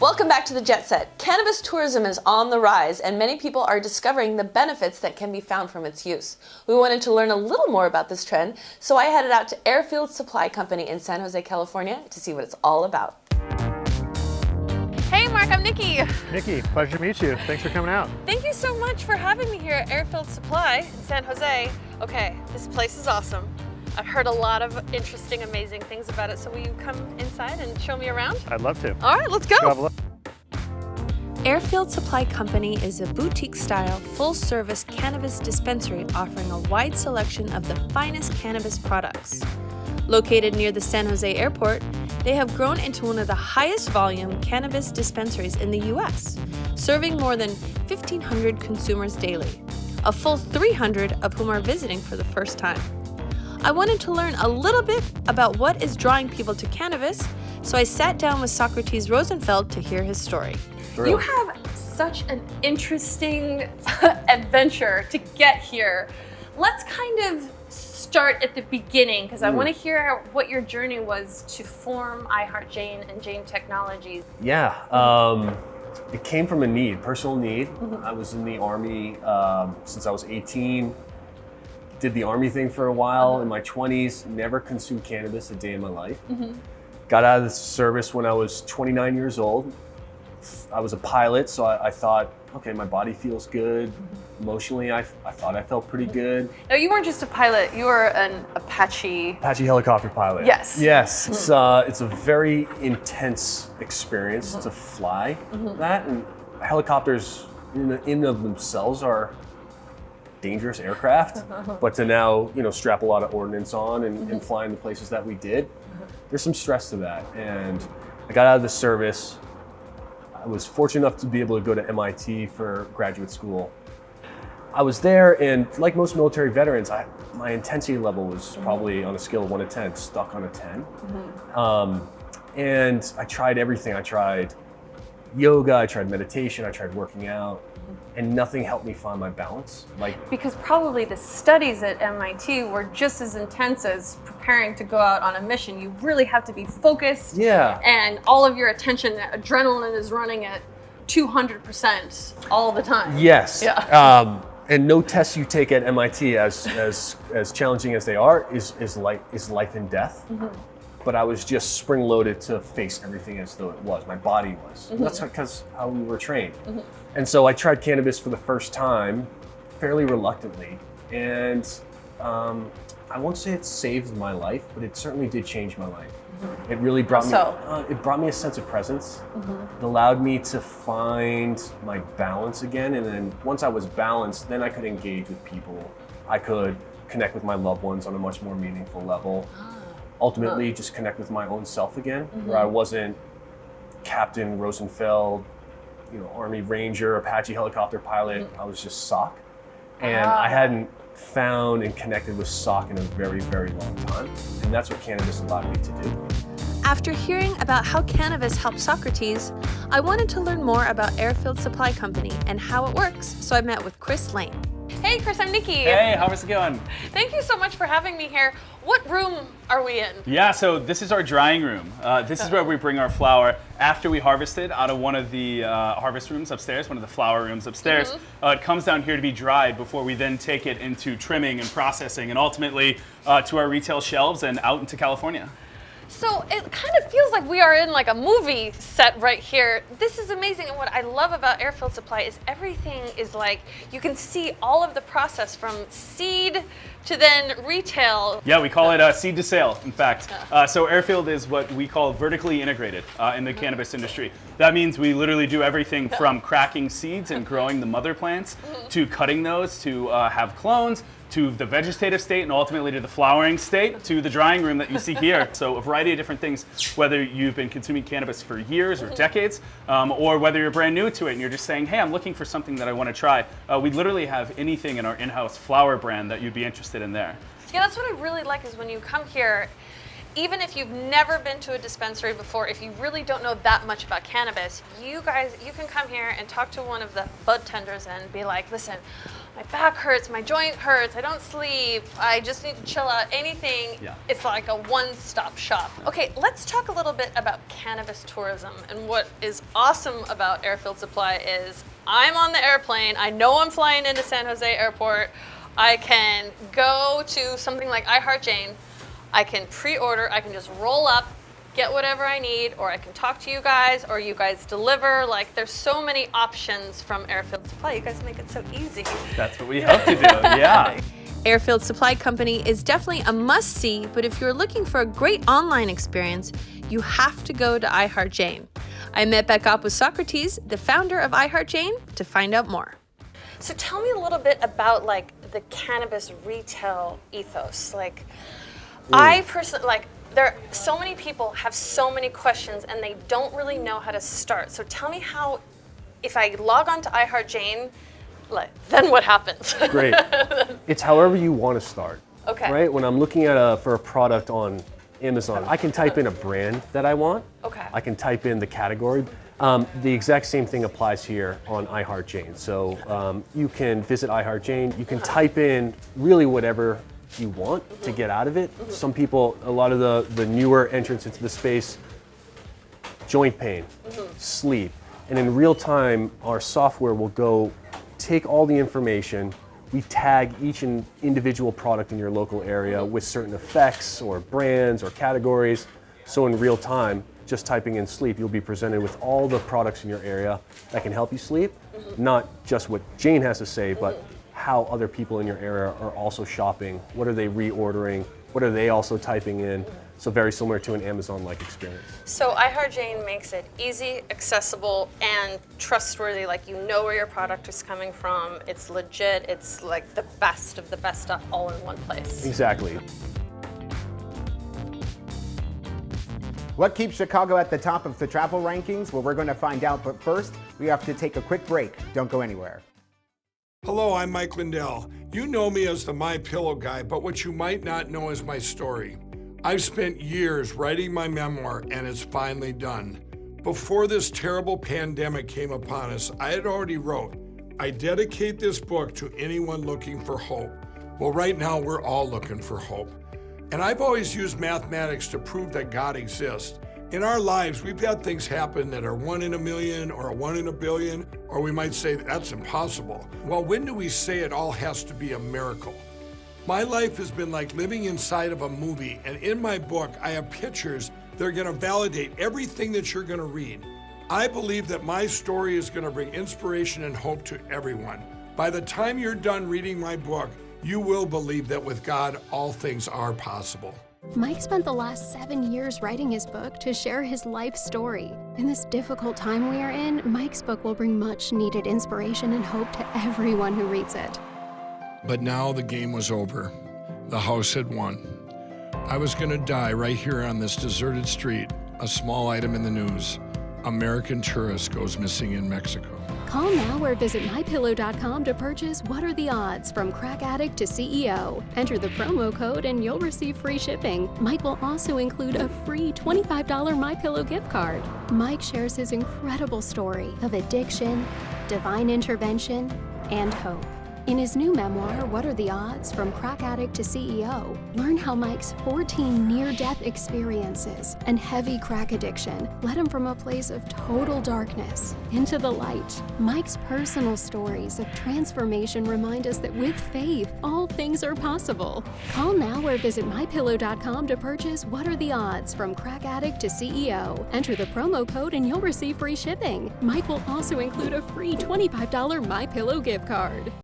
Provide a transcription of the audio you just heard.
Welcome back to the Jet Set. Cannabis tourism is on the rise, and many people are discovering the benefits that can be found from its use. We wanted to learn a little more about this trend, so I headed out to Airfield Supply Company in San Jose, California to see what it's all about. Hey Mark, I'm Nikki. Nikki, pleasure to meet you. Thanks for coming out. Thank you so much for having me here at Airfield Supply in San Jose. Okay, this place is awesome. I've heard a lot of interesting, amazing things about it. So will you come inside and show me around? I'd love to. All right, let's go. Have a look. Airfield Supply Company is a boutique-style, full-service cannabis dispensary offering a wide selection of the finest cannabis products. Located near the San Jose airport, they have grown into one of the highest volume cannabis dispensaries in the U.S., serving more than 1,500 consumers daily, a full 300 of whom are visiting for the first time. I wanted to learn a little bit about what is drawing people to cannabis, so I sat down with Socrates Rosenfeld to hear his story. Really? You have such an interesting adventure to get here. Let's kind of start at the beginning, because I want to hear what your journey was to form iHeartJane and Jane Technologies. Yeah, it came from a need, personal need. I was in the Army since I was 18. Did the Army thing for a while in my 20s, never consumed cannabis a day in my life. Got out of the service when I was 29 years old. I was a pilot, so I thought, okay, my body feels good. Emotionally, I thought I felt pretty good. No, you weren't just a pilot, you were an Apache Helicopter pilot. Yes. Yes, it's a very intense experience to fly that, and helicopters in and of themselves are dangerous aircraft, but to now, strap a lot of ordnance on and fly in the places that we did, there's some stress to that. And I got out of the service. I was fortunate enough to be able to go to MIT for graduate school. I was there, and like most military veterans, my intensity level was probably on a scale of 1 to 10, stuck on a 10. And I tried everything. I tried yoga, I tried meditation, I tried working out, and nothing helped me find my balance. Because probably the studies at MIT were just as intense as preparing to go out on a mission. You really have to be focused. Yeah. And all of your attention, adrenaline is running at 200% all the time. Yes. Yeah. And no tests you take at MIT, as challenging as they are, is life and death. But I was just spring-loaded to face everything as though it was. My body was. That's because how we were trained. And so I tried cannabis for the first time, fairly reluctantly. And I won't say it saved my life, but it certainly did change my life. It really brought me a sense of presence. It allowed me to find my balance again. And then once I was balanced, then I could engage with people. I could connect with my loved ones on a much more meaningful level. Ultimately, just connect with my own self again, where I wasn't Captain Rosenfeld, Army Ranger, Apache helicopter pilot. I was just Sock. And I hadn't found and connected with Sock in a very, very long time. And that's what cannabis allowed me to do. After hearing about how cannabis helped Socrates, I wanted to learn more about Airfield Supply Company and how it works, so I met with Chris Lane. Hey Chris, I'm Nikki. Hey, how's it going? Thank you so much for having me here. What room are we in? Yeah, so this is our drying room. This is where we bring our flower after we harvest it out of one of the harvest rooms upstairs, one of the flower rooms upstairs. It comes down here to be dried before we then take it into trimming and processing and ultimately to our retail shelves and out into California. So it kind of feels like we are in like a movie set right here. This is amazing, and what I love about Airfield Supply is everything is like, you can see all of the process from seed to then retail. Yeah, we call it seed to sale, in fact. So Airfield is what we call vertically integrated in the cannabis industry. That means we literally do everything from cracking seeds and growing the mother plants to cutting those to have clones, to the vegetative state, and ultimately to the flowering state, to the drying room that you see here. So a variety of different things, whether you've been consuming cannabis for years or decades, or whether you're brand new to it and you're just saying, hey, I'm looking for something that I want to try. We literally have anything in our in-house flower brand that you'd be interested in there. Yeah, that's what I really like is when you come here, even if you've never been to a dispensary before, if you really don't know that much about cannabis, you can come here and talk to one of the bud tenders and be like, listen, my back hurts, my joint hurts, I don't sleep, I just need to chill out, anything, Yeah. it's like a one-stop shop. Okay, let's talk a little bit about cannabis tourism. And what is awesome about Airfield Supply is I'm on the airplane, I know I'm flying into San Jose Airport, I can go to something like iHeartJane, I can pre-order, I can just roll up, get whatever I need, or I can talk to you guys, or you guys deliver. Like, there's so many options from Airfield Supply. You guys make it so easy. That's what we hope to do, yeah. Airfield Supply Company is definitely a must-see, but if you're looking for a great online experience, you have to go to iHeartJane. I met back up with Socrates, the founder of iHeartJane, to find out more. So tell me a little bit about like the cannabis retail ethos. Like, I personally, like, there so many people have so many questions and they don't really know how to start. So tell me how, if I log on to iHeartJane, like, then what happens? Great. It's however you want to start. Okay. Right? When I'm looking at for a product on Amazon, I can type in a brand that I want. Okay. I can type in the category. The exact same thing applies here on iHeartJane. So you can visit iHeartJane. You can type in really whatever you want to get out of it. Some people, a lot of the newer entrants into the space, joint pain, sleep. And in real time, our software will go take all the information. We tag each individual product in your local area with certain effects or brands or categories. So in real time, just typing in sleep, you'll be presented with all the products in your area that can help you sleep. Not just what Jane has to say, but how other people in your area are also shopping. What are they reordering? What are they also typing in? So very similar to an Amazon-like experience. So iHeartJane makes it easy, accessible, and trustworthy. Like, you know where your product is coming from. It's legit. It's like the best of the best stuff all in one place. Exactly. What keeps Chicago at the top of the travel rankings? Well, we're going to find out, but first, we have to take a quick break. Don't go anywhere. Hello, I'm Mike Lindell. You know me as the My Pillow guy, but what you might not know is my story. I've spent years writing my memoir, and it's finally done. Before this terrible pandemic came upon us, I had already wrote, I dedicate this book to anyone looking for hope. Well, right now, we're all looking for hope. And I've always used mathematics to prove that God exists. In our lives, we've had things happen that are 1 in a million or a 1 in a billion, or we might say that's impossible. Well, when do we say it all has to be a miracle? My life has been like living inside of a movie, and in my book, I have pictures that are going to validate everything that you're going to read. I believe that my story is going to bring inspiration and hope to everyone. By the time you're done reading my book, you will believe that with God, all things are possible. Mike spent the last 7 years writing his book to share his life story. In this difficult time we are in, Mike's book will bring much needed inspiration and hope to everyone who reads it. But now the game was over. The house had won. I was gonna die right here on this deserted street. A small item in the news. American tourist goes missing in Mexico. Call now or visit mypillow.com to purchase What Are the Odds from Crack Addict to CEO. Enter the promo code and you'll receive free shipping. Mike will also include a free $25 MyPillow gift card. Mike shares his incredible story of addiction, divine intervention, and hope. In his new memoir, What Are the Odds? From Crack Addict to CEO, learn how Mike's 14 near-death experiences and heavy crack addiction led him from a place of total darkness into the light. Mike's personal stories of transformation remind us that with faith, all things are possible. Call now or visit mypillow.com to purchase What Are the Odds? From Crack Addict to CEO. Enter the promo code and you'll receive free shipping. Mike will also include a free $25 MyPillow gift card.